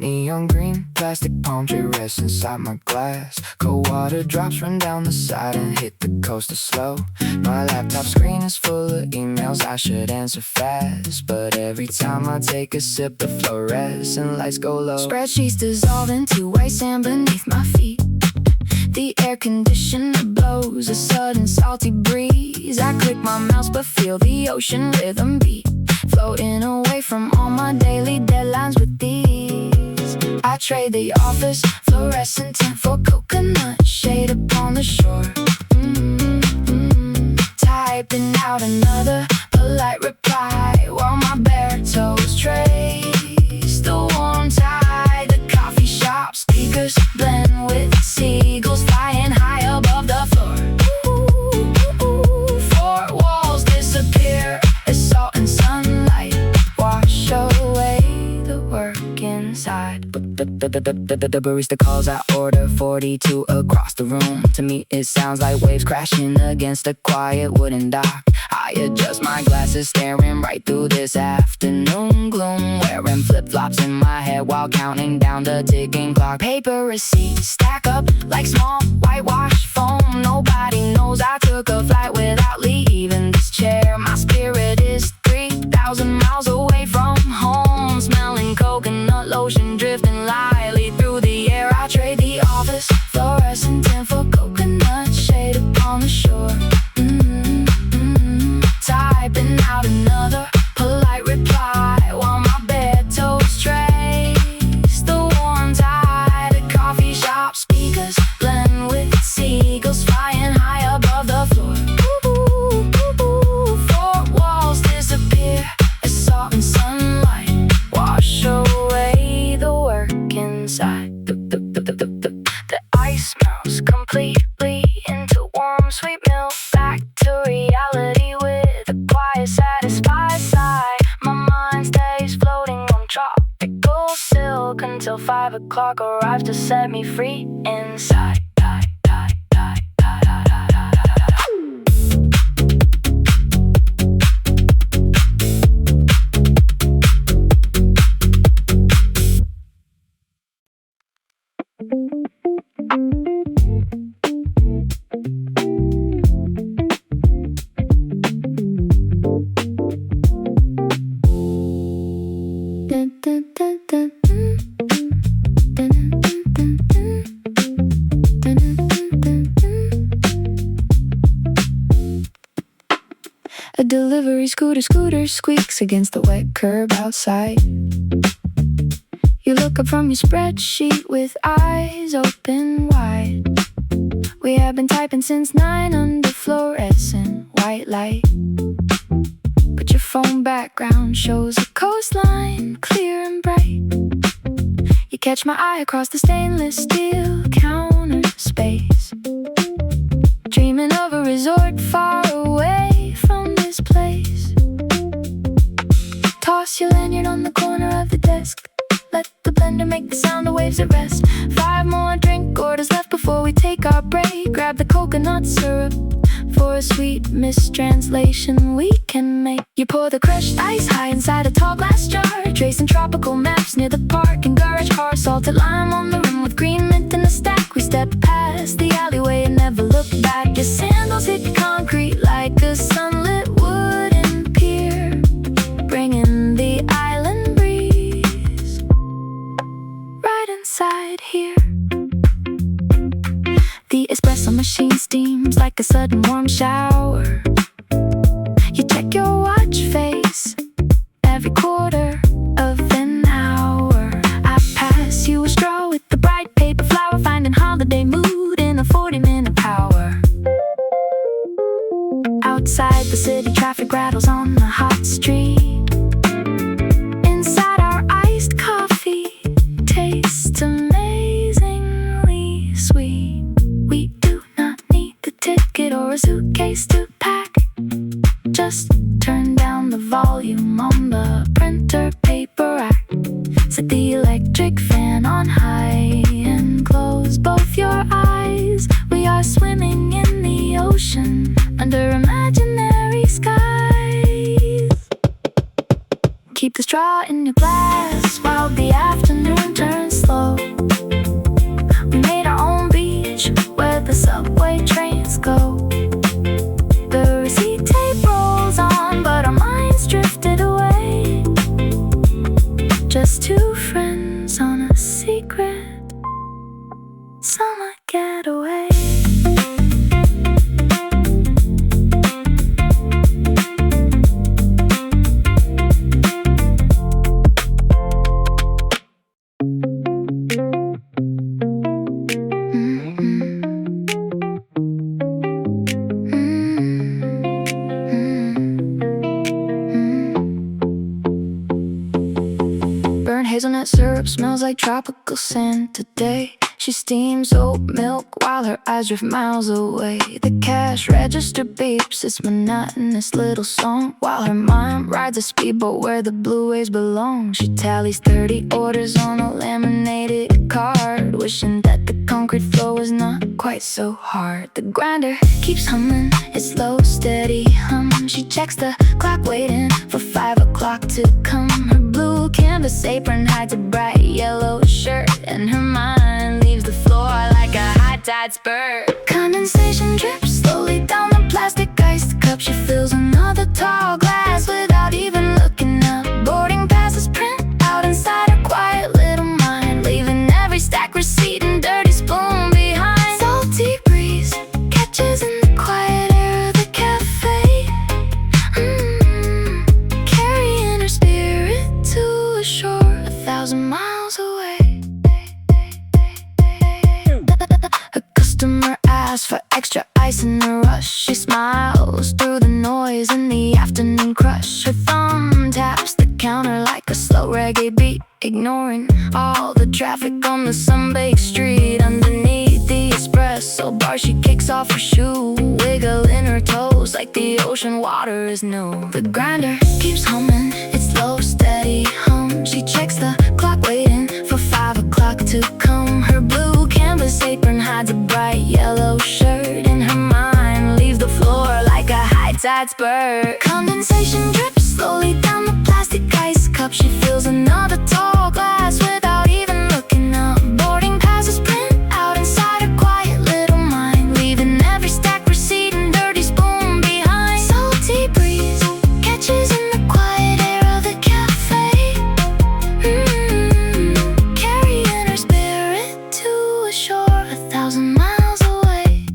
Neon green plastic palm tree rests inside my glass. Cold water drops run down the side and hit the coaster slow. My laptop screen is full of emails, I should answer fast, but every time I take a sip the fluorescent lights go low. Spreadsheets dissolve into white sand beneath my feet. The air conditioner blows a sudden salty breeze. I click my mouse but feel the ocean rhythm beat, floating away from all my daily deadlines with ease. I trade the office fluorescent tint for coconut shade upon the shore. Typing out another polite reply while my bare toes trace the warm tide. The coffee shop speakers blend with seagulls flying high above the floor. Four walls disappear as salt and sunlight wash away the work inside. The barista calls out order 42 across the room. To me it sounds like waves crashing against a quiet wooden dock. I adjust my glasses, staring right through this afternoon gloom, wearing flip-flops in my head while counting down the ticking clock. Paper receipts stack up like small whitewash foam. Nobody knows I took a flight without leaving this chair. My spirit is 3,000 miles away from home, smelling coconut lotion drifting lightly through the air. I trade the office fluorescent tint for coconut shade upon the shore. Typing out another polite reply while my bare toes trace the warm tide. The coffee shop speakers blend with seagulls flying high above the floor. Four walls disappear as salt and sunlight wash away the work inside. The ice melts completely into warm sweet milk, back to reality with a quiet satisfied sigh. My mind stays floating on tropical silk until 5 o'clock arrives to set me free inside. A delivery scooter squeaks against the wet curb outside. You look up from your spreadsheet with eyes open wide. We have been typing since 9 under fluorescent white light, but your phone background shows a coastline clear and bright. You catch my eye across the stainless steel counter space, dreaming of a resort far away from this place. Toss your lanyard on the corner of the desk, let the blender make the sound of waves at rest. 5 more drink orders left before we take our break. Grab the coconut syrup for a sweet mistranslation we can make. You pour the crushed ice high inside a tall glass jar, tracing tropical maps near the park and garage car. Salted lime on the rim with green mint in a stack. We step past the alleyway and never look back. Your sandals hit concrete like a sunlit wooden pier, bringing the island breeze right inside here. The espresso machine steams like a sudden warm shower. You check your watch face every quarter of an hour. I pass you a straw with the bright paper flower, finding holiday mood in a 40-minute power. Outside the city, traffic rattles on the hot street. Inside, our iced coffee tastes amazingly sweet. We do not need the ticket or a suitcase to pack. Just turn down the volume on the printer paper rack. Set the electric fan on high and close both your eyes. We are swimming in the ocean under imaginary skies. Keep the straw in your glass while the afternoon turns hazelnut syrup smells like tropical sand today. She steams oat milk while her eyes drift miles away. The cash register beeps its monotonous little song while her mind rides a speedboat where the blue waves belong. She tallies 30 orders on a laminated card, wishing that the concrete floor was not quite so hard. The grinder keeps humming its slow, steady hum. She checks the clock, waiting for 5 o'clock to come. Her blue canvas apron hides a bright yellow shirt, and her mind leaves the floor like a high tide spurt. Condensation drips slowly down the plastic iced cup. She fills another tall glass without even looking up. Boarding passes print out inside her quiet little mind, leaving every stack receipt and dirty spoon behind. Salty breeze catches in the quiet air of the cafe, carrying her spirit to a shore 1,000 miles away. A customer asks for extra ice in a rush. She smiles through the noise in the afternoon crush. Her thumb taps the counter like a slow reggae beat, ignoring all the traffic on the sun-baked street. Underneath the espresso bar, she kicks off her shoe, wiggling her toes like the ocean water is new. The grinder keeps humming its slow, steady hum. She checks the clock, waiting for 5 o'clock to come. Her blue canvas apron hides a bright yellow shirt, and her mind leaves the floor like a high tide spurt. Condensation drips slowly down the plastic ice cup. She fills another tall glass without even looking up. Boarding passes print out inside her quiet little mind, leaving every stack receipt and dirty spoon behind. Salty breeze catches in the quiet air of the cafe, carrying her spirit to a shore 1,000 miles away.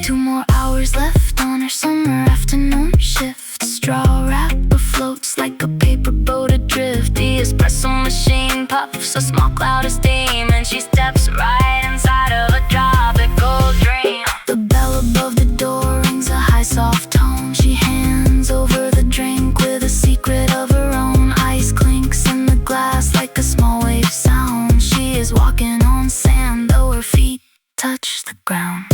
2 more hours left on her summer afternoon shift. Straw wrapper floats like a paper boat adrift. The espresso machine puffs a small cloud of steam, and she steps right inside of a tropical dream. The bell above the door rings a high soft tone. She hands over the drink with a secret of her own. Ice clinks in the glass like a small wave sound. She is walking on sand though her feet touch the ground.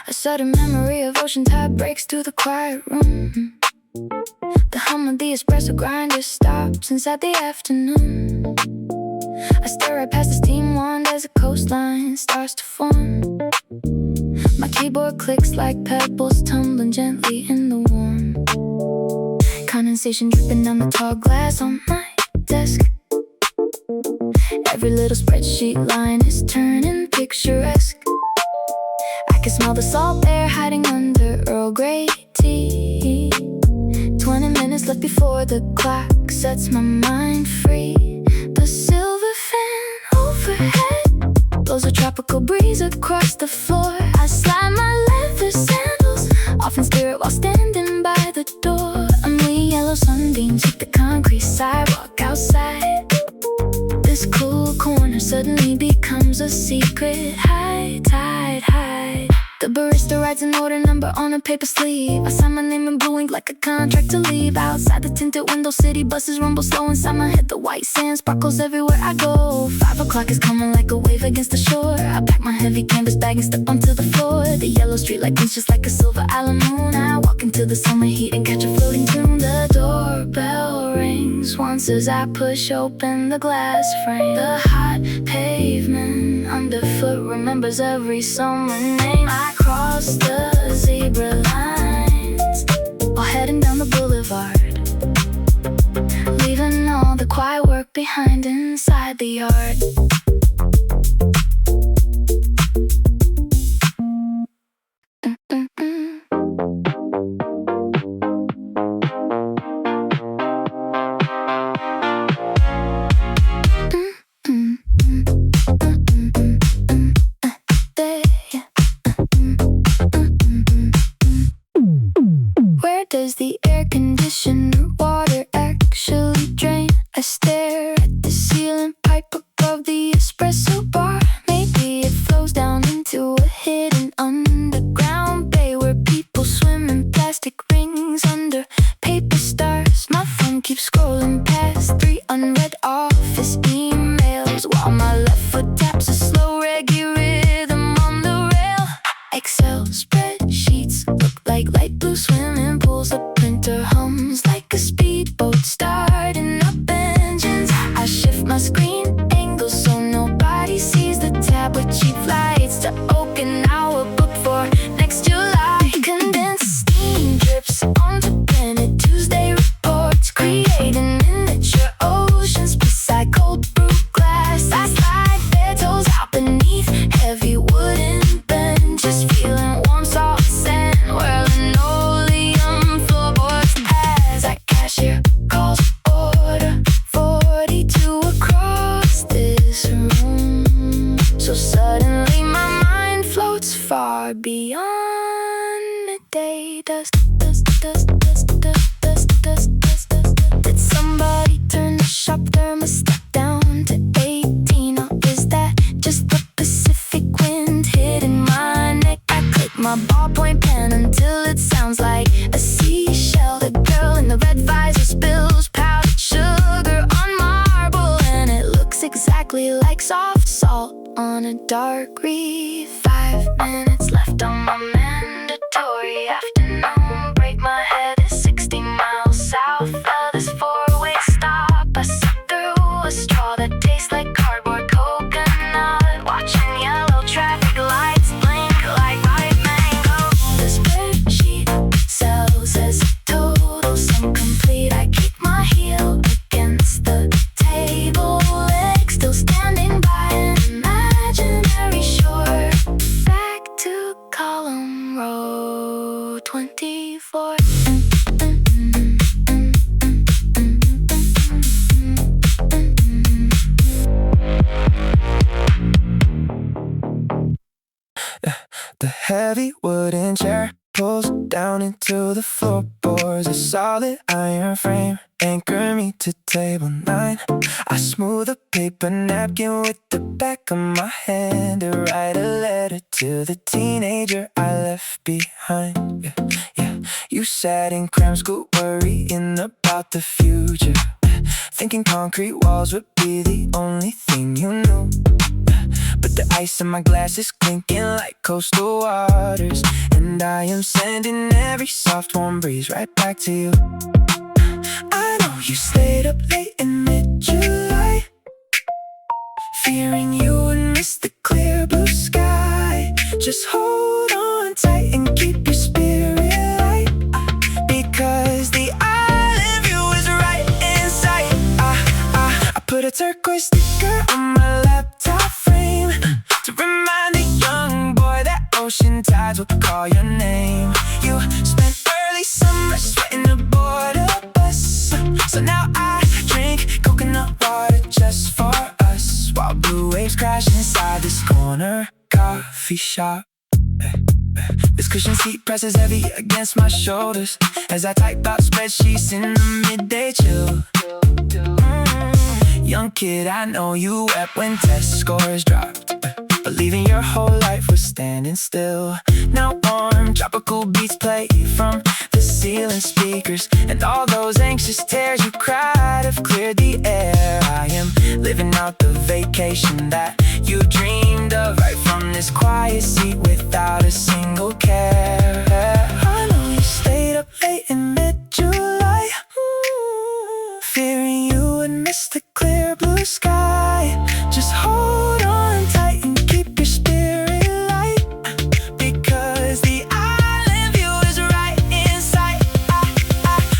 A sudden memory of ocean tide breaks through the quiet room. The hum of the espresso grinder stops inside the afternoon. I stare right past the steam wand as the coastline starts to form. My keyboard clicks like pebbles tumbling gently in the warm. Condensation dripping down the tall glass on my desk. Every little spreadsheet line is turning picturesque. I can smell the salt air hiding under Earl Grey tea. 20 minutes left before the clock sets my mind free. The silver fan overhead blows a tropical breeze across the floor. I slide my leather sandals off in spirit while standing by the door. Only yellow sunbeams hit the concrete sidewalk outside. This cool corner suddenly becomes a secret high tide hide. The barista writes an order number on a paper sleeve. I sign my name in blue ink like a contract to leave. Outside the tinted window, city buses rumble slow inside my head. The white sand sparkles everywhere I go. 5 o'clock is coming like a wave against the shore. I pack my heavy canvas bag and step onto the floor. The yellow street light glints just like a silver island moon. I walk into the summer heat and catch a floating tune. The doorbell rings once as I push open the glass frame. The hot pavement underfoot remembers every summer name. I cross the zebra lines while heading down the boulevard, leaving all the quiet work behind inside the yard. scrolling past 3 unread office emails, while my left foot taps a slow reggae rhythm on the rail. Excel spreadsheets look like light blue swimming pools. The printer hums like a speedboat starting up engines. I shift my screen angle so nobody sees the tab with cheap flights to Okinawa booked for next July. Condensed steam drips onto printed Tuesday reports, creating miniature oceans beside cold brew glass. I slide bare toes out beneath heavy wooden benches, feeling warm salt sand, whirling linoleum floorboards as I cashier calls order 42 across this room. So suddenly my mind floats far beyond midday dust. Did somebody turn the shop thermostat down to 18? Or is that just the Pacific wind hitting my neck? I click my ballpoint pen until it sounds like a seashell. The girl in the red visor spills powdered sugar on marble, and it looks exactly like soft salt on a dark reef. 5 minutes left on my mandatory afternoon break. My head is 60 miles south of this 4-way stop. I suck through a straw that tastes like cardboard coconut, watching yellow traffic lights blink like ripe mango. The spreadsheet cell says totals incomplete. I kick my heel against the table, leg still standing by an imaginary shore. Back to column row 24. The heavy wooden chair pulls down into the floorboards. A solid iron frame anchor me to table 9. I smooth a paper napkin with the back of my hand to write a letter to the teenager I left behind. Yeah. You sat in cram school worrying about the future, thinking concrete walls would be the only thing you knew. But the ice in my glass is clinking like coastal waters, and I am sending every soft warm breeze right back to you. I know you stayed up late in mid-July, fearing you would miss the clear blue sky. Just hold on tight and keep your spirit light, because the island view is right in sight. I put a turquoise sticker on my laptop frame to remind the young boy that ocean tides will call your name. You spent early summer sweating aboard a bus, so now I drink coconut water just for us, while blue waves crash inside this corner coffee shop. This cushion seat presses heavy against my shoulders as I type out spreadsheets in the midday chill. Young kid, I know you wept when test scores dropped, believing your whole life was standing still. Now warm tropical beats play from the ceiling speakers, and all those anxious tears you cried have cleared the air. I am living out the vacation that you dreamed of, right from this quiet seat without a single care. I know you stayed up late in mid-July, fearing you would miss the clear blue sky. Just hold on tight and keep your spirit light, because the island view is right in sight.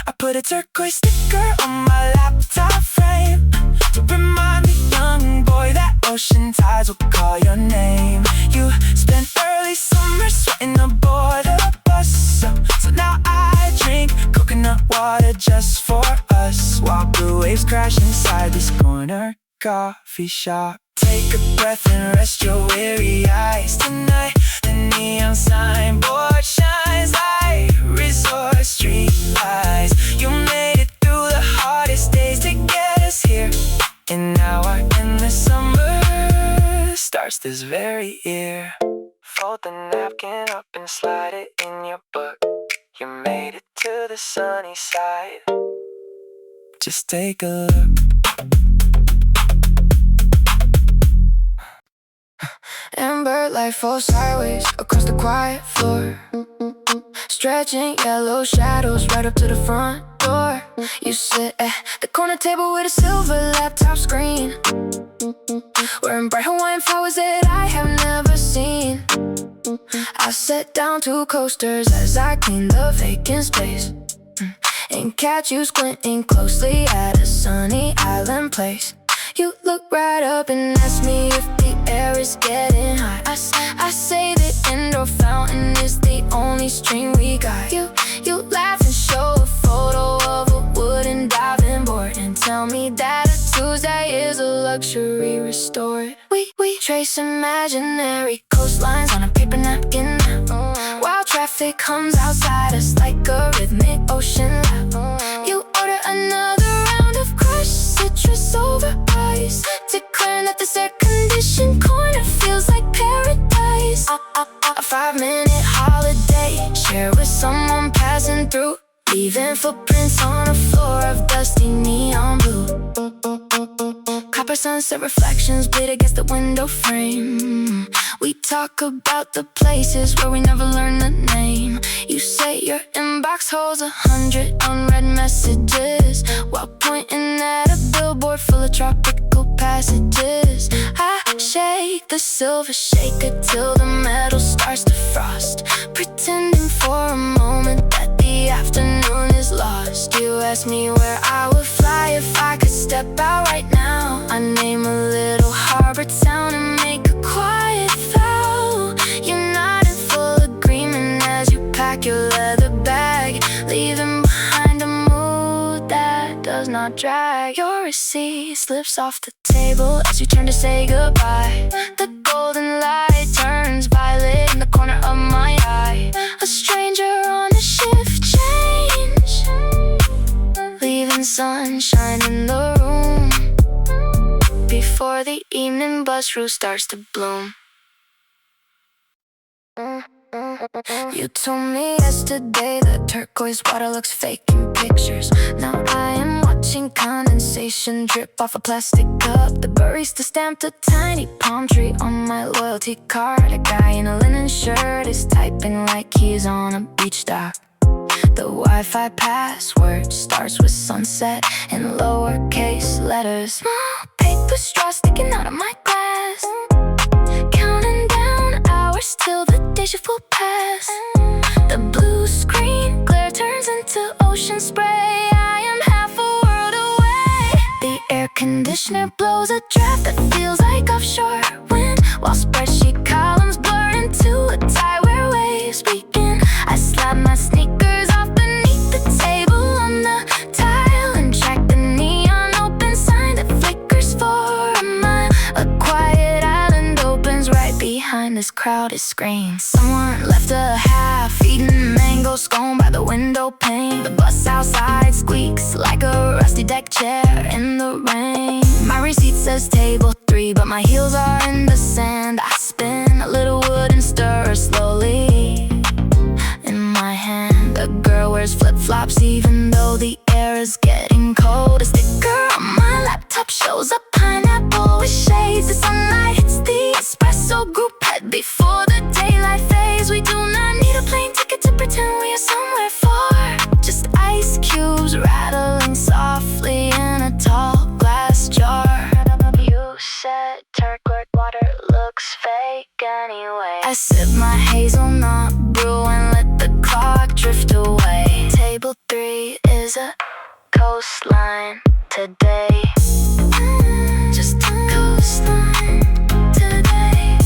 I put a turquoise sticker on my laptop frame to remind the young boy that ocean tides will call your name. You spent early summer sweating aboard a bus, so now I drink coconut water just for us, while blue waves crash inside this corner coffee shop. Take a breath and rest your weary eyes tonight. The neon signboard shines like resort street lights. You made it through the hardest days to get us here, and now our endless summer starts this very year. Fold the napkin up and slide it in your book. You made it to the sunny side. Just take a look. Amber light falls sideways across the quiet floor, stretching yellow shadows right up to the front door. You sit at the corner table with a silver laptop screen, wearing bright Hawaiian flowers that I have never seen. I set down 2 coasters as I clean the vacant space, and catch you squinting closely at a sunny island place. You look right up and ask me if the air is getting hot. I say the indoor fountain is the only stream we got. You laugh and show a photo of a wooden diving board, and tell me that a Tuesday is a luxury restored. We trace imaginary coastlines on a paper napkin, while traffic comes outside us like a rhythmic ocean lap. You order another round of crushed citrus over ice, declaring that this air-conditioned corner feels like paradise. A 5-minute holiday shared with someone passing through, leaving footprints on a floor of dusty neon blue. Copper sunset reflections bleed against the window frame. We talk about the places where we never learn the name. You say your inbox holds 100 unread messages, while pointing at a billboard full of tropical passages. I shake the silver shaker till the metal starts to frost, pretending for a moment that the afternoon is lost. You ask me where I would fly if I could step out right now. I name a little harbor town and make a quiet vow. You're not in full agreement as you pack your leather bag, leaving behind a mood that does not drag. Your receipt slips off the table as you turn to say goodbye. The golden light turns violet in the corner of my eye. A stranger on a shift change, leaving sunshine in the room before the evening bus route starts to bloom. You told me yesterday that turquoise water looks fake in pictures. Now I am watching condensation drip off a plastic cup. The barista stamped a tiny palm tree on my loyalty card. A guy in a linen shirt is typing like he's on a beach dock. The Wi-Fi password starts with sunset in lowercase letters. Small paper straw sticking out of my glass, counting down hours till the deja vu pass. The blue screen glare turns into ocean spray. I am half a world away. The air conditioner blows a draft that feels like offshore wind, while spreadsheet columns blur into a tie where waves begin. I slide my sneakers off beneath the table on the tile and track the neon open sign that flickers for a mile. A quiet island opens right behind this crowded screen. Someone left a half-eaten mango scone by the window pane. The bus outside squeaks like a rusty deck chair in the rain. My receipt says table 3, but my heels are in the sand. I spin a little wooden stir slowly in my hand. A girl wears flip-flops even though the air is getting cold. A sticker on my laptop shows a pineapple with shades. The sunlight hits the espresso group head before the daylight fades. We do not need a plane ticket to pretend we are somewhere far. Just ice cubes rattling softly in a tall glass jar. You said turquoise water looks fake anyway. I sip my hazelnut brew and let the clock drift away. Table 3 is a coastline today. Just a coastline today.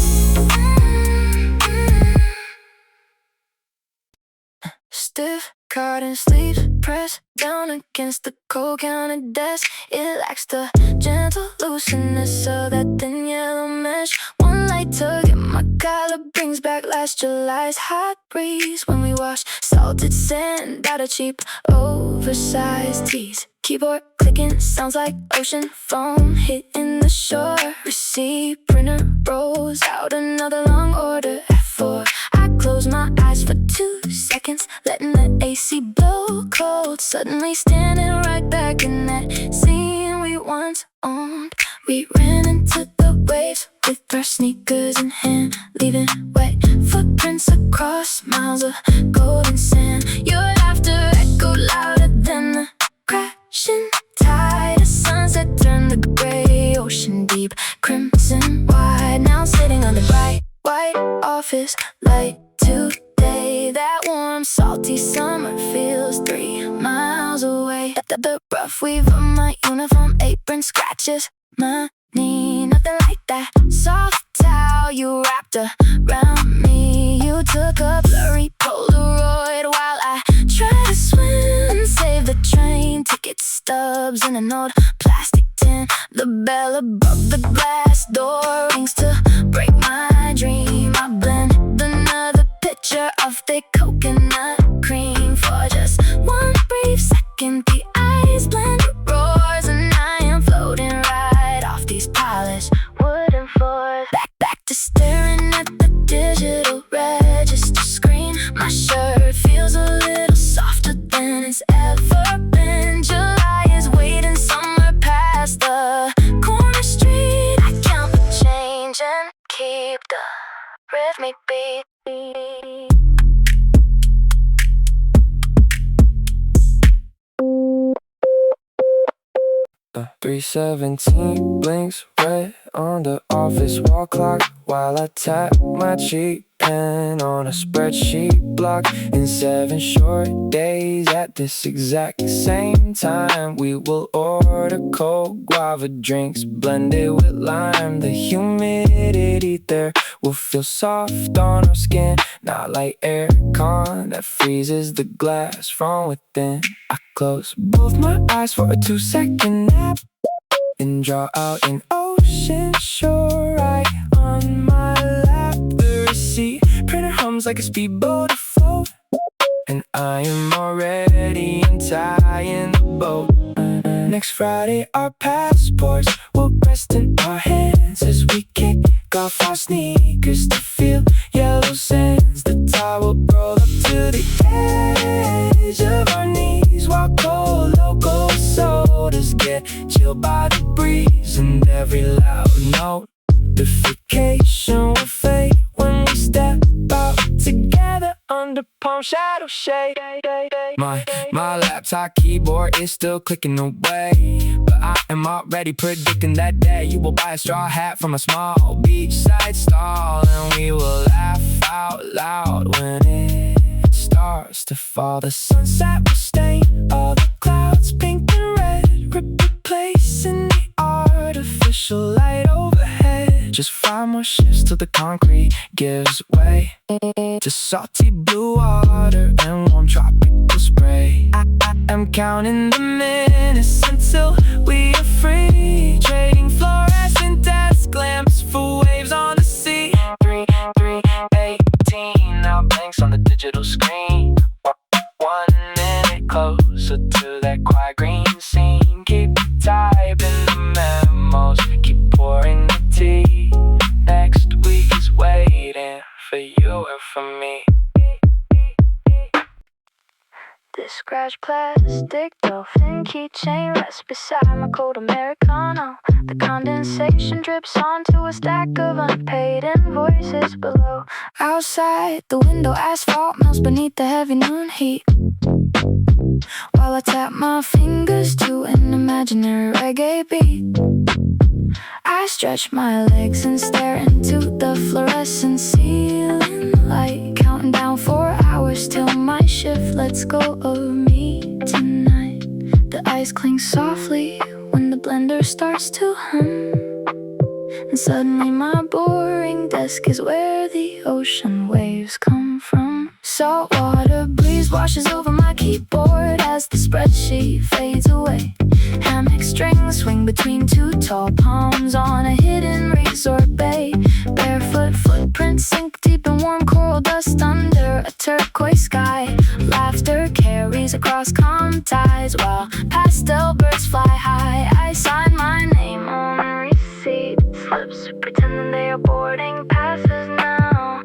Stiff cotton sleeves pressed down against the cold counter desk. It lacks the gentle looseness of that thin yellow mesh. One light tug at my collar brings back last July's hot breeze when we washed salted sand out of cheap oversized tees. Keyboard clicking sounds like ocean foam hitting the shore. Receipt printer rolls out another long order at 4. I close my eyes for 2 seconds seconds, letting the AC blow cold. Suddenly standing right back in that scene we once owned. We ran into the waves with our sneakers in hand, leaving wet footprints across miles of golden sand. Your laughter echoed louder than the crashing tide. A sunset turned the gray ocean deep, crimson wide. Now sitting on the bright white office light today. That warm salty summer feels 3 miles away. The rough weave of my uniform apron scratches my knee. Nothing like that soft towel you wrapped around me. You took a blurry Polaroid while I tried to swim. Save the train ticket stubs in an old plastic tin. The bell above the glass door rings to break my dream. I blend another picture of thick coconut cream. For just one brief second, the ice blend roars, and I am floating right off these polished wooden floors. Back to staring at the digital register screen. My shirt feels a little softer than it's ever been. July is waiting somewhere past the corner street. I count the change and keep the rhythmic beat. 3:17 blinks red on the office wall clock while I tap my cheek pen on a spreadsheet block. In 7 short days at this exact same time, we will order cold guava drinks blended with lime. The humidity there will feel soft on our skin, not like aircon that freezes the glass from within. I close both my eyes for a 2-second nap and draw out an ocean shore right on my lap. The receipt printer hums like a speedboat afloat, and I am already untying the boat. Next Friday our passports will rest in our hands as we kick off our sneakers to feel yellow sands. The tide will roll up to the edge of our knees while cold local sodas get chilled by the breeze. And every loud notification will fade when we step out together under palm shadow shade. My laptop keyboard is still clicking away, but I am already predicting that day you will buy a straw hat from a small beachside stall, and we will laugh out loud when it starts to fall. The sunset will stain all the clouds pink and red, replacing the artificial light overhead. Just 5 more shifts till the concrete gives way to salty blue water and warm tropical spray. I am counting the minutes until we are free, trading fluorescent desk lamps for waves on the sea. 3:18 now blinks on the digital screen. 1 minute closer to that quiet green scene. Keep typing the memos, keep pouring the tea. Next week is waiting for you and for me. This scratch plastic dolphin keychain rests beside my cold Americano. The condensation drips onto a stack of unpaid invoices below. Outside, the window asphalt melts beneath the heavy noon heat, while I tap my fingers to an imaginary reggae beat. I stretch my legs and stare into the fluorescent ceiling light, counting down 4 hours till my shift lets go of me tonight. The ice clings softly when the blender starts to hum, and suddenly my boring desk is where the ocean waves come from. Saltwater breeze washes over my keyboard as the spreadsheet fades away. Hammock strings swing between 2 tall palms on a hidden resort bay. Barefoot footprints sink deep in warm coral dust under a turquoise sky. Laughter carries across calm tides while pastel birds fly high. I sign my name on receipt slips, pretending they are boarding passes now.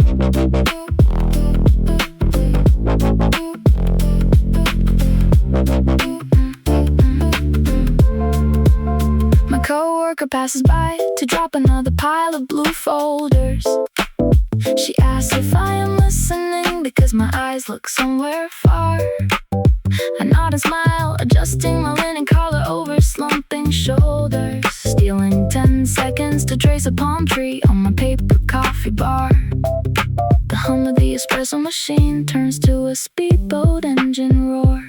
passes by to drop another pile of blue folders. She asks if I am listening because my eyes look somewhere far. I nod and smile, adjusting my linen collar over slumping shoulders. Stealing 10 seconds to trace a palm tree on my paper coffee bar. The hum of the espresso machine turns to a speedboat engine roar.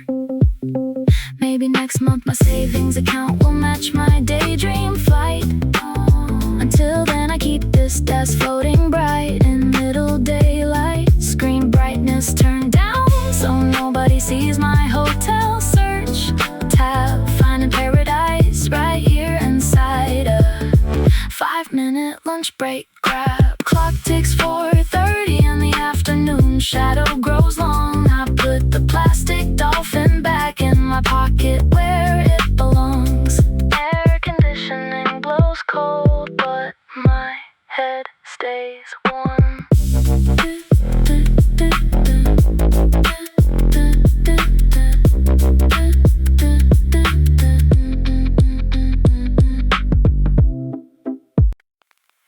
Maybe next month my savings account will match my daydream flight. Until then I keep this desk floating bright in middle daylight. Screen brightness turned down so nobody sees my hotel search tab. Finding paradise right here inside a 5-minute lunch break grab. Clock ticks 4:30 in the afternoon. Shadow grows long. I put the plastic dolphin back in my pocket where it belongs. Air conditioning blows cold, but my head stays warm.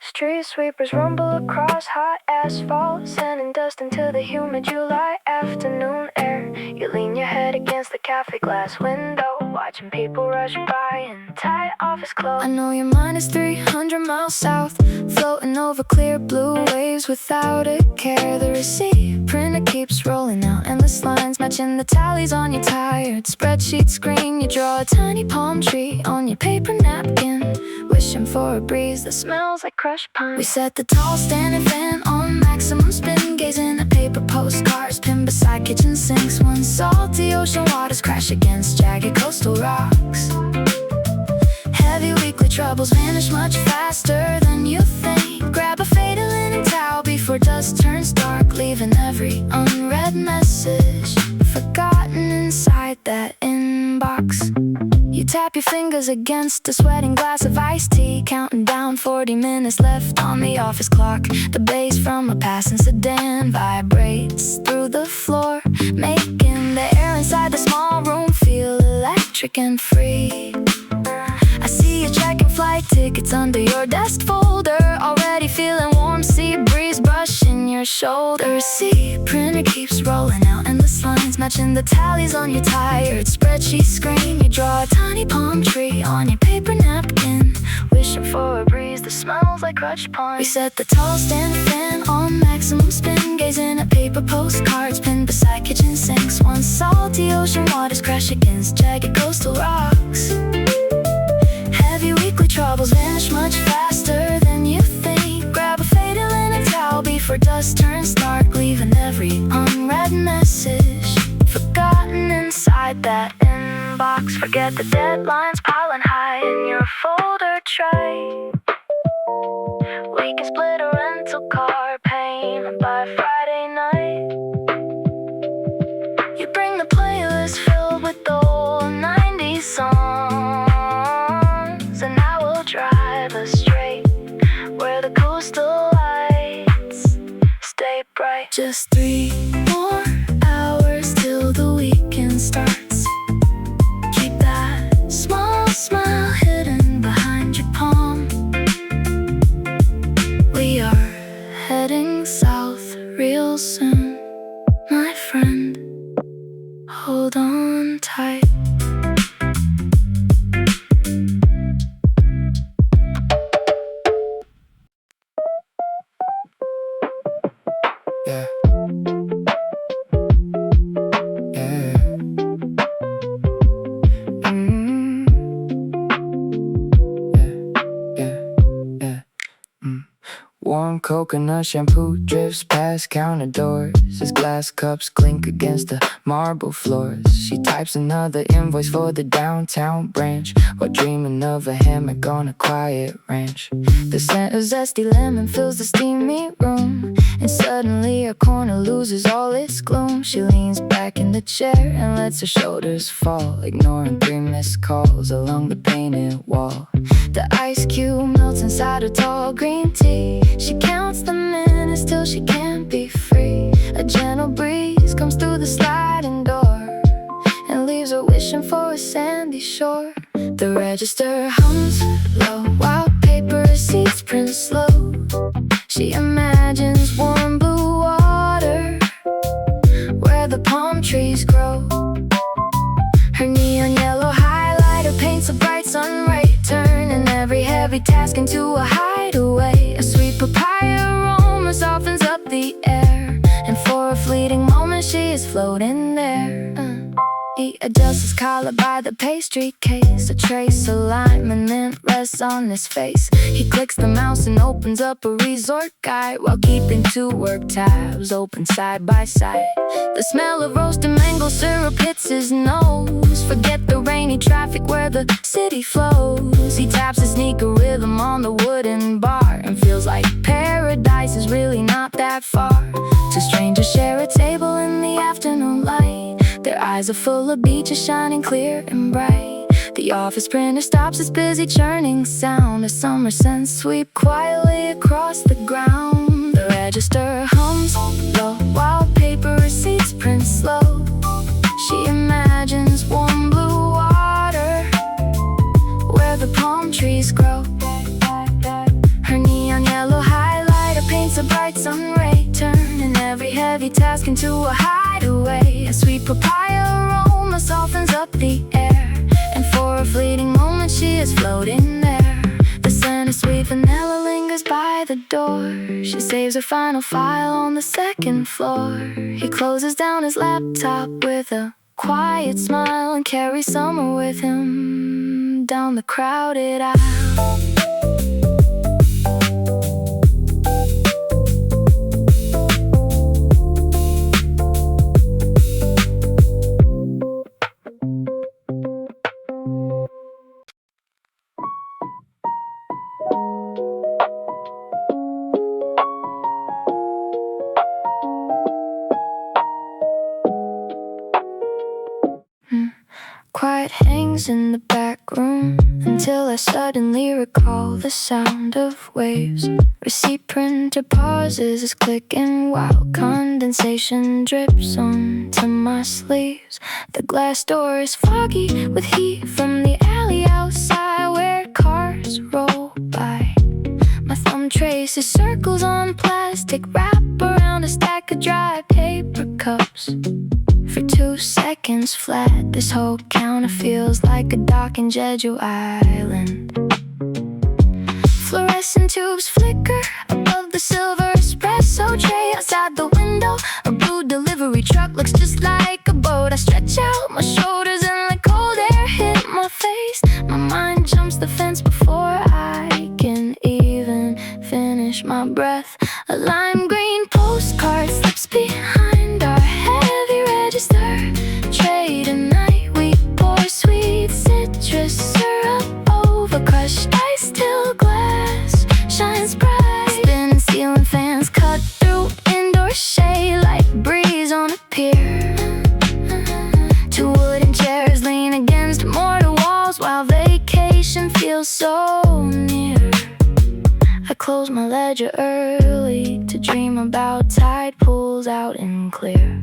Street sweepers rumble across hot asphalt, sending dust into the humid July afternoon air. You lean your head against the cafe glass window, watching people rush by in tight office clothes. I know your mind is 300 miles south, floating over clear blue waves without a care. The receipt printer keeps rolling out endless lines, matching the tallies on your tired spreadsheet screen. You draw a tiny palm tree on your paper napkin, wishing for a breeze that smells like crushed pine. We set the tall standing fan on maximum spin, gazing at paper postcards pinned beside kitchen sinks. When salty ocean waters crash against jagged coastal rocks, heavy weekly troubles vanish much faster than you think. Grab a faded linen towel before dust turns dark, leaving every unread message forgotten inside that inbox. You tap your fingers against a sweating glass of iced tea, counting down 40 minutes left on the office clock. The bass from a passing sedan vibrates through the floor, making the air inside the small room feel electric and free. I see you checking flight tickets under your desk folder, already feeling warm sea breeze brushing your shoulder. See, printer keeps rolling out endless lines, matching the tallies on your tired spreadsheet screen. You draw a tiny palm tree on your paper napkin, wishing for a breeze that smells like crushed pine. We set the tall standing fan on maximum spin, gazing at paper postcards pinned beside kitchen sinks. Once salty ocean waters crash against jagged coastal rocks, heavy weekly troubles vanish much faster than you think. Grab a faded linen towel before dust turns dark, leaving every unread message forgotten inside that inbox. Forget the deadlines piling high in your folder tray. We can split a rental car payment by Friday night. You bring the playlist filled with old 90s songs, and I will drive us straight where the coastal lights stay bright. Just 3 more hours till the weekend starts. Keep that small smile hidden behind your palm. We are heading south real soon, my friend. Hold on tight. Yeah. Yeah. Warm coconut shampoo drips past counter doors as glass cups clink against the marble floors. She types another invoice for the downtown branch while dreaming of a hammock on a quiet ranch. The scent of zesty lemon fills the steamy room, and suddenly her corner loses all its gloom. She leans back in the chair and lets her shoulders fall, ignoring 3 missed calls along the painted wall. The ice cube melts inside her tall green tea. She counts the minutes till she can't be free. A gentle breeze comes through the sliding door and leaves her wishing for a sandy shore. The register hums low while seats print slow. She imagines warm blue water where the palm trees grow. Her neon yellow highlighter paints a bright sun ray, turning every heavy task into a hideaway. A sweet papaya aroma softens up the air, and for a fleeting moment she is floating there. He adjusts his collar by the pastry case. A trace of lime and mint rests on his face. He clicks the mouse and opens up a resort guide, while keeping two work tabs open side by side. The smell of roasted mango syrup hits his nose. Forget the rainy traffic where the city flows. He taps his sneaker rhythm on the wooden bar, and feels like paradise is really not that far. Two strangers share a table in the afternoon light. Their eyes are full of beaches shining clear and bright. The office printer stops its busy churning sound. A summer scents sweep quietly across the ground. The register hums low while paper receipts print slow. She imagines warm blue water where the palm trees grow. Her neon yellow highlighter paints a bright sun ray, turning every heavy task into a hideaway. A sweet papaya aroma softens up the air, and for a fleeting moment she is floating there. The scent of sweet vanilla lingers by the door. She saves her final file on the second floor. He closes down his laptop with a quiet smile, and carries summer with him down the crowded aisle. Quiet hangs in the back room until I suddenly recall the sound of waves. Receipt printer pauses its clicking while condensation drips onto my sleeves. The glass door is foggy with heat from the alley outside where cars roll by. My thumb traces circles on plastic wrap around a stack of dry paper cups. For 2 seconds flat, this whole counter feels like a dock in Jeju Island. Fluorescent tubes flicker above the silver espresso tray. Outside the window, a blue delivery truck looks just like a boat. I stretch out my shoulders and the cold air hit my face. My mind jumps the fence before I can even finish my breath. A lime green postcard slips behind our heavy register tray. Tonight we pour sweet citrus syrup over crushed ice till glass shines bright. Spinning ceiling fans cut through indoor shade like breeze on a pier. Two wooden chairs lean against mortar walls while vacation feels so near. I close my ledger early to dream about tide pools out and clear.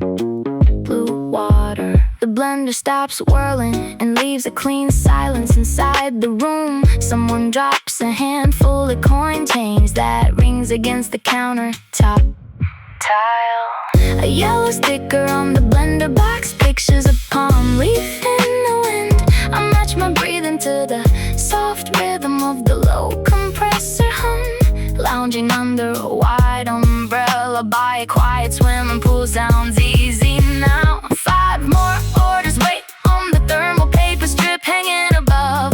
Blue water. The blender stops whirling and leaves a clean silence inside the room. Someone drops a handful of coin change that rings against the countertop tile. A yellow sticker on the blender box pictures a palm leaf in the wind. I match my breathing to the soft rhythm of the low compressor hum. Lounging under a wide umbrella by a quiet swimming pool sounds easy now. 5 more orders wait on the thermal paper strip hanging above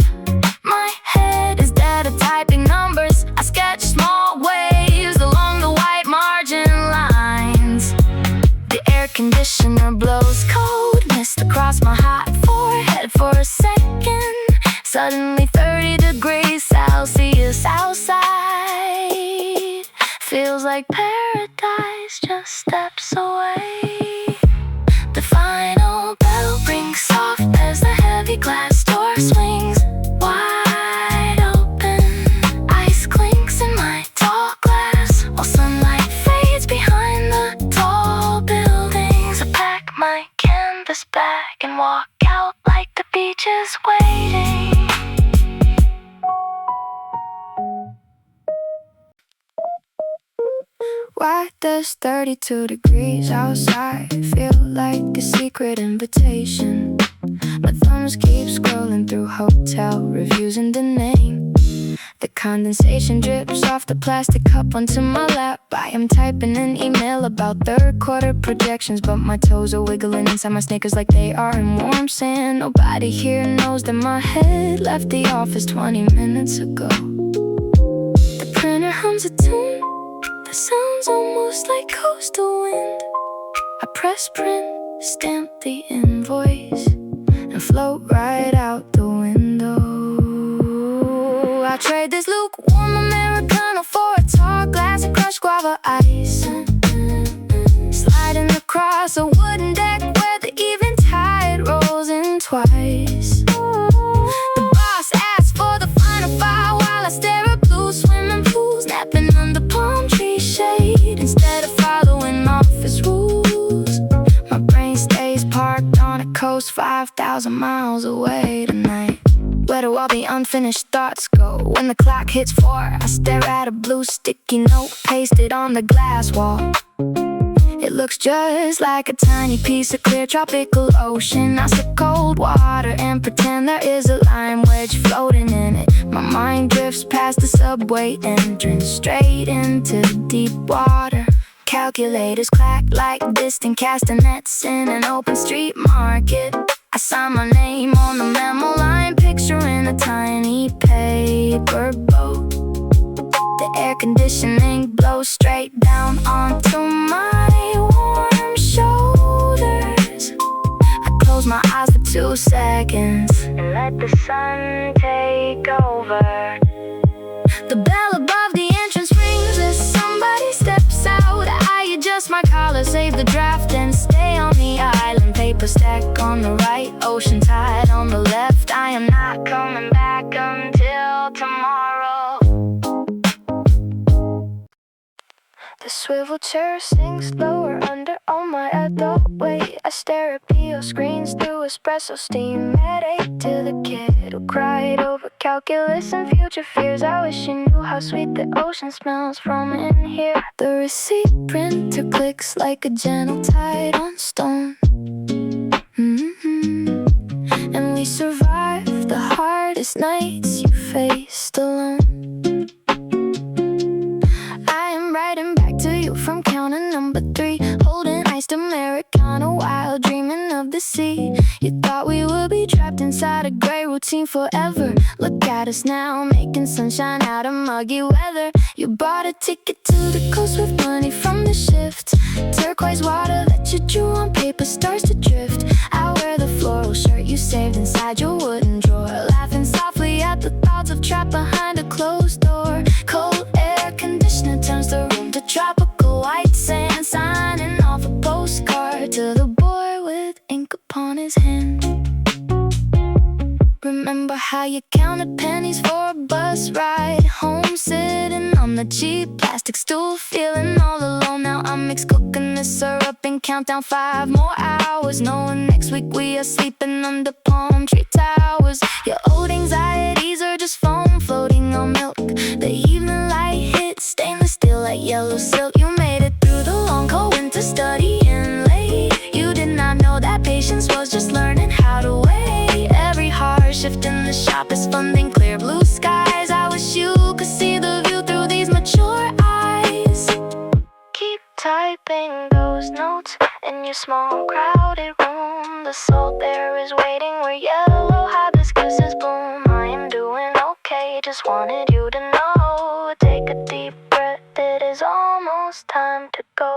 my head. Instead of typing numbers, I sketch small waves along the white margin lines. The air conditioner blows cold mist across my hot forehead for a second. Suddenly 30 degrees Celsius outside. Feels like paradise just steps away. The final bell rings soft as the heavy glass door swings wide open. Ice clinks in my tall glass while sunlight fades behind the tall buildings. I pack my canvas bag and walk out like the beach is waiting. Why does 32 degrees outside feel like a secret invitation? My thumbs keep scrolling through hotel reviews and the name. The condensation drips off the plastic cup onto my lap. I am typing an email about third quarter projections, but my toes are wiggling inside my sneakers like they are in warm sand. Nobody here knows that my head left the office 20 minutes ago. The printer hums a tune that sounds almost like coastal wind. I press print, stamp the invoice, and float right out the window. I trade this lukewarm Americano for a tall glass of crushed guava ice, sliding across a wooden deck where the eventide rolls in twice. The boss asks for the final file while I stare at blue swimming pools, napping under palm tree shade instead of following office rules. My brain stays parked on a coast 5,000 miles away tonight. Where do all the unfinished thoughts go? When the clock hits 4, I stare at a blue sticky note pasted on the glass wall. It looks just like a tiny piece of clear tropical ocean. I sip cold water and pretend there is a lime wedge floating in it. My mind drifts past the subway entrance, straight into deep water. Calculators clack like distant castanets in an open street market. I sign my name on the memo line, picturing a tiny paper boat. The air conditioning blows straight down onto my warm shoulders. I close my eyes for 2 seconds and let the sun take over. The bell above the entrance rings as somebody steps out. I adjust my collar, save the draft, and stay on the island. Paper stack on the right, ocean tide on the left. I am not coming back until tomorrow. The swivel chair sinks lower under all my adult weight. I stare at PO screens through espresso steam at 8 to the kid who cried over calculus and future fears. I wish you knew how sweet the ocean smells from in here. The receipt printer clicks like a gentle tide on stone. And we survived the hardest nights you faced alone. I am writing back to you from counter number 3, holding iced Americano while dreaming of the sea. You thought we would be trapped inside a gray routine forever. Look at us now, making sunshine out of muggy weather. You bought a ticket to the coast with money from the shift. Turquoise water that you drew on paper starts to drift. I wear the floral shirt you saved inside your wooden drawer, laughing softly at the thoughts of trapped behind a closed door. Cold air conditioner turns the room to tropical white sand, signing off a postcard to the boy with ink upon his hand. Remember how you counted pennies for a bus ride home, sitting on the cheap plastic stool, feeling all alone. Now I mix coconut syrup and count down 5 more hours, knowing next week we are sleeping under palm tree towers. Your old anxieties are just foam floating on milk. The evening light hits stainless steel like yellow silk. You made it through the long cold winter studying late. You did not know that patience was just learning how to wait. Every hardship in the shop is funding clear blue skies. I wish you could see the view through these mature eyes. Keep typing those notes in your small crowded room. The salt there is waiting where yellow hibiscuses bloom. I am doing okay, just wanted you to know. Take a deep breath, it is almost time to go.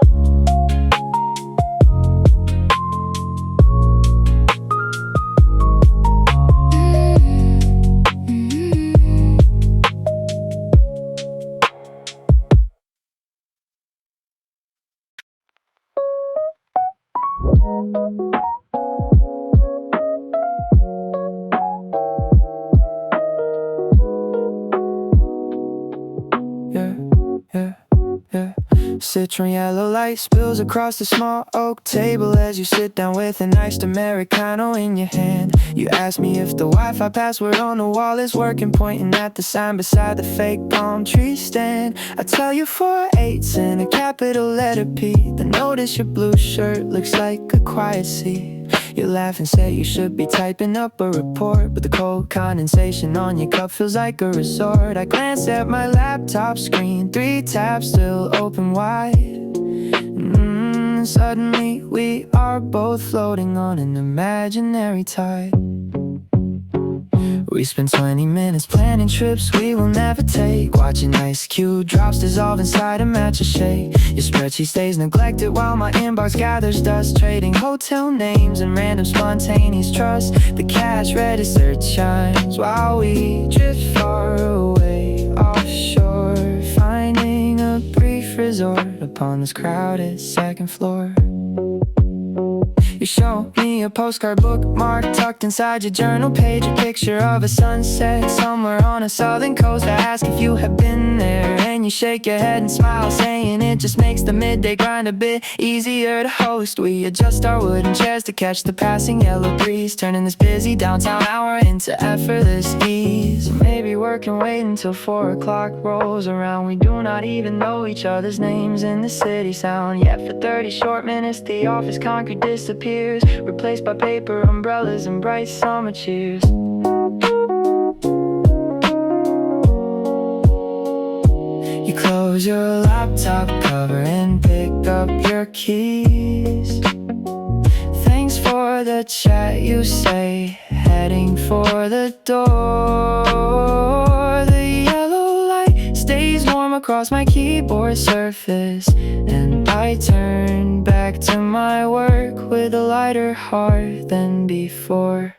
Citron yellow light spills across the small oak table as you sit down with an iced Americano in your hand. You ask me if the Wi-Fi password on the wall is working, pointing at the sign beside the fake palm tree stand. I tell you 4 8s and a capital letter P. Then notice your blue shirt looks like a quiet sea. You laugh and say you should be typing up a report, but the cold condensation on your cup feels like a resort. I glance at my laptop screen, 3 tabs still open wide. Suddenly we are both floating on an imaginary tide. We spend 20 minutes planning trips we will never take, watching ice cube drops dissolve inside a matcha shake. Your spreadsheet stays neglected while my inbox gathers dust, trading hotel names and random spontaneous trust. The cash register chimes while we drift far away offshore, finding a brief resort upon this crowded second floor. You show me a postcard bookmark tucked inside your journal page, a picture of a sunset somewhere on a southern coast. I ask if you have been there, and you shake your head and smile, saying it just makes the midday grind a bit easier to host. We adjust our wooden chairs to catch the passing yellow breeze, turning this busy downtown hour into effortless ease. Maybe work can wait until 4 o'clock rolls around. We do not even know each other's names in the city sound. Yet for 30 short minutes the office concrete disappears, replaced by paper umbrellas and bright summer cheers. You close your laptop cover and pick up your keys. Thanks for the chat, you say, heading for the door. The yellow light stays warm across my keyboard surface, and I turn back to my work with a lighter heart than before.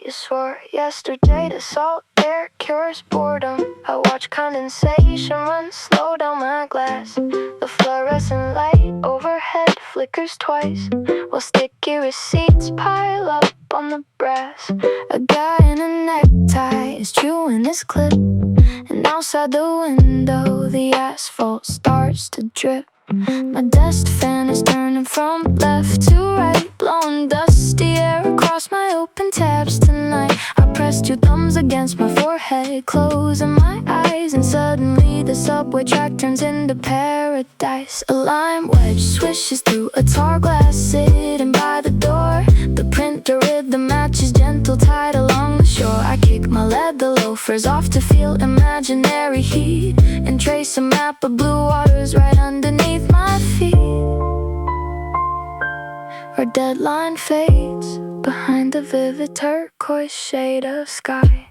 You swore yesterday the salt air cures boredom. I watch condensation run slow down my glass. The fluorescent light overhead flickers twice, while sticky receipts pile up on the brass. A guy in a necktie is chewing his clip, and outside the window the asphalt starts to drip. My desk fan is turning from left to right, blowing dusty air across my open tabs tonight. I press 2 thumbs against my forehead, closing my eyes, and suddenly the subway track turns into paradise. A lime wedge swishes through a tall glass sitting by the door. The printer rhythm matches gentle tide along the shore. I kick my leather loafers off to feel imaginary heat, and trace a map of blue waters right underneath my feet. Our deadline fades behind the vivid turquoise shade of sky.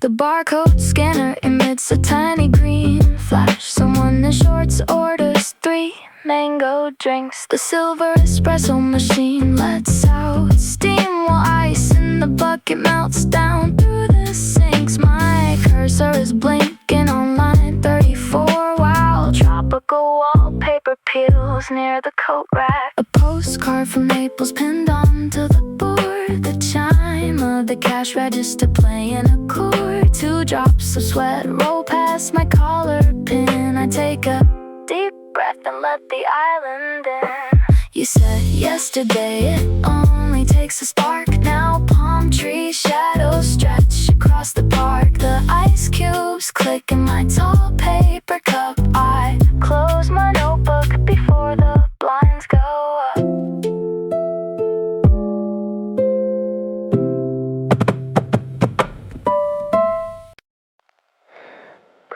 The barcode scanner emits a tiny green flash. Someone in shorts orders 3 mango drinks. The silver espresso machine lets out steam while ice in the bucket melts down through the sinks. My cursor is blinking on line 34 while tropical wallpaper peels near the coat rack. A postcard from Naples pinned onto the board. The chime of the cash register playing a chord. 2 drops of sweat roll past my collar pin. I take a deep breath and let the island in. You said yesterday it only takes a spark. Now palm tree shadows stretch across the park. The ice cubes click in my tall paper cup. I close my notebook before the blinds go up.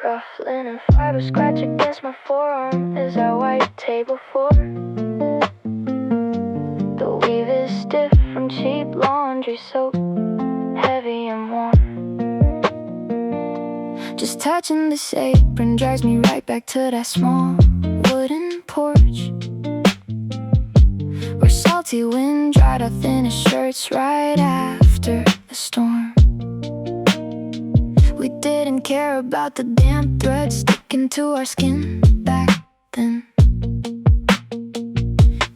Rough linen fiber scratch against my forearm is our white table for. The weave is stiff from cheap laundry soap, heavy and warm. Just touching this apron drags me right back to that small wooden porch, where salty wind dried our thinnest shirts right after the storm. We didn't care about the damn thread sticking to our skin back then.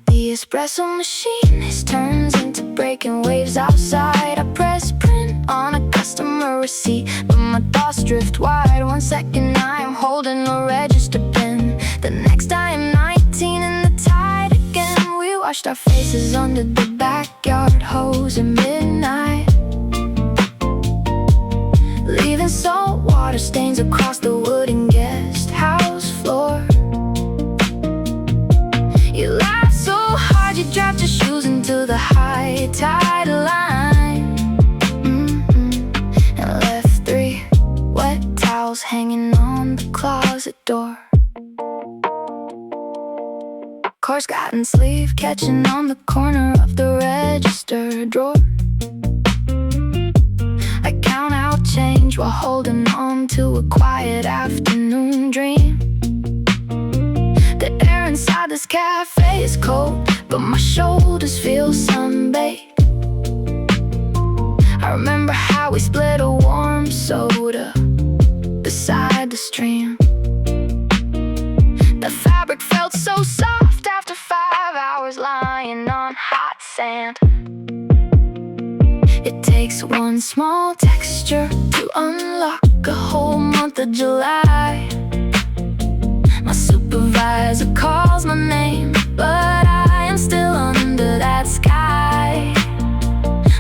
The espresso machine is turns into breaking waves outside. I press print on a customer receipt, but my thoughts drift wide. 1 second I am holding a register pen, the next I am 19 in the tide again. We washed our faces under the backyard hose at midnight, leaving salt water stains across the wooden guest house floor. You laughed so hard you dropped your shoes into the high tide line, and left 3 wet towels hanging on the closet door. Coarse-cotton sleeve catching on the corner of the register drawer. I count out change while holding on to a quiet afternoon dream. The air inside this cafe is cold, but my shoulders feel sunbaked. I remember how we split a warm soda beside the stream. The fabric felt so soft after 5 hours lying on hot sand. It takes one small texture to unlock a whole month of July. My supervisor calls my name, but I am still under that sky.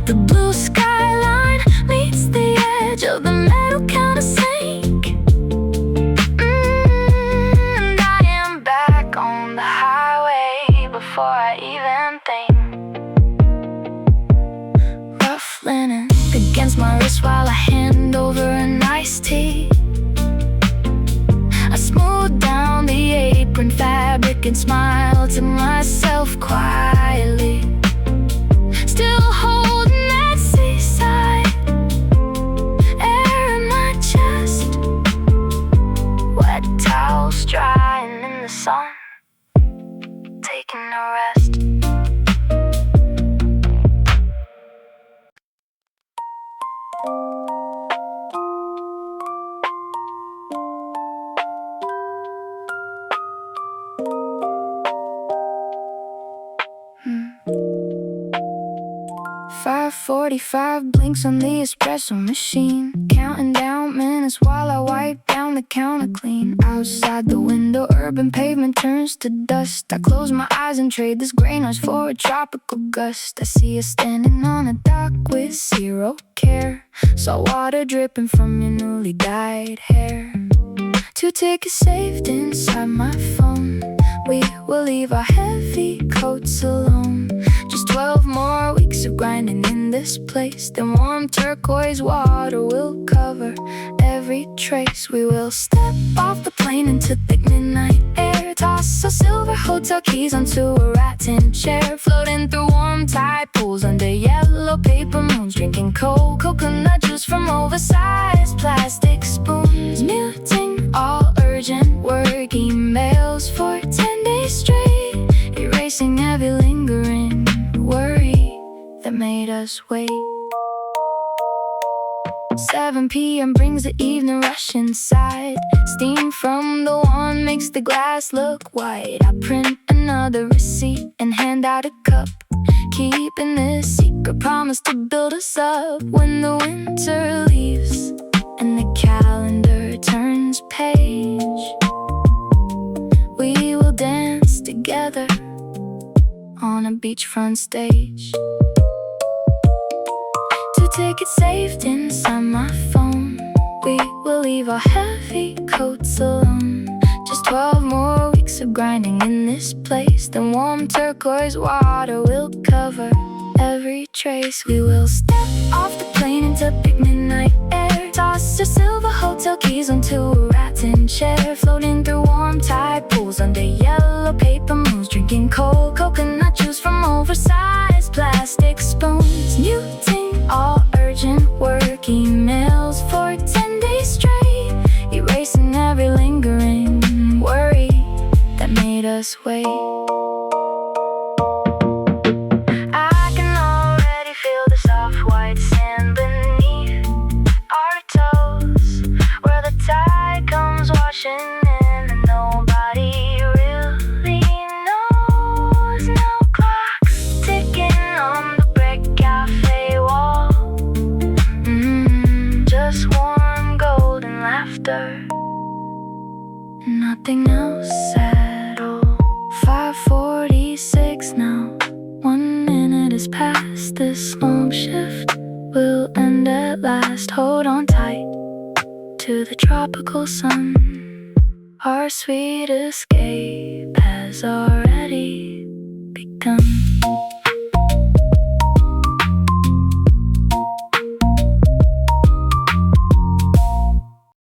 The blue skyline meets the edge of the metal countersink, and I am back on the highway before I even think. Rough linen against my wrist while I hand over an iced tea. I smooth down the apron fabric and smile to myself quietly, still holding that seaside air in my chest. Wet towels drying in the sun, taking a rest. .45 blinks on the espresso machine, counting down minutes while I wipe down the counter clean. Outside the window, urban pavement turns to dust. I close my eyes and trade this gray noise for a tropical gust. I see you standing on a dock with zero care, salt water dripping from your newly dyed hair. 2 tickets saved inside my phone. We will leave our heavy coats alone. Just 12 more weeks of grinding in this place, then warm turquoise water will cover every trace. We will step off the plane into thick midnight air, toss our silver hotel keys onto a rat tin chair, floating through warm tide pools under yellow paper moons, drinking cold coconut juice from oversized plastic spoons, muting all urgent work emails for 10 days straight, erasing every lingering worry that made us wait. 7 p.m. brings the evening rush inside. Steam from the wand makes the glass look white. I print another receipt and hand out a cup, keeping this secret promise to build us up. When the winter leaves and the calendar turns page, we will dance together on a beachfront stage. 2 tickets saved inside my phone. We will leave our heavy coats alone. Just 12 more weeks of grinding in this place, then warm turquoise water will cover every trace. We will step off the plane into big midnight air, toss our silver hotel keys onto a rat tin chair, floating through warm tide pools under yellow paper moons, drinking cold coconut juice from oversized plastic spoons, muting all urgent work emails for 10 days straight, erasing every lingering worry that made us wait. I can already feel the soft white sand beneath our toes, where the functioning and nobody really knows. No clocks ticking on the brick cafe wall. Just warm golden laughter. Nothing else at all. 5:46 now. 1 minute is past. This long shift will end at last. Hold on tight to the tropical sun. Our sweet escape has our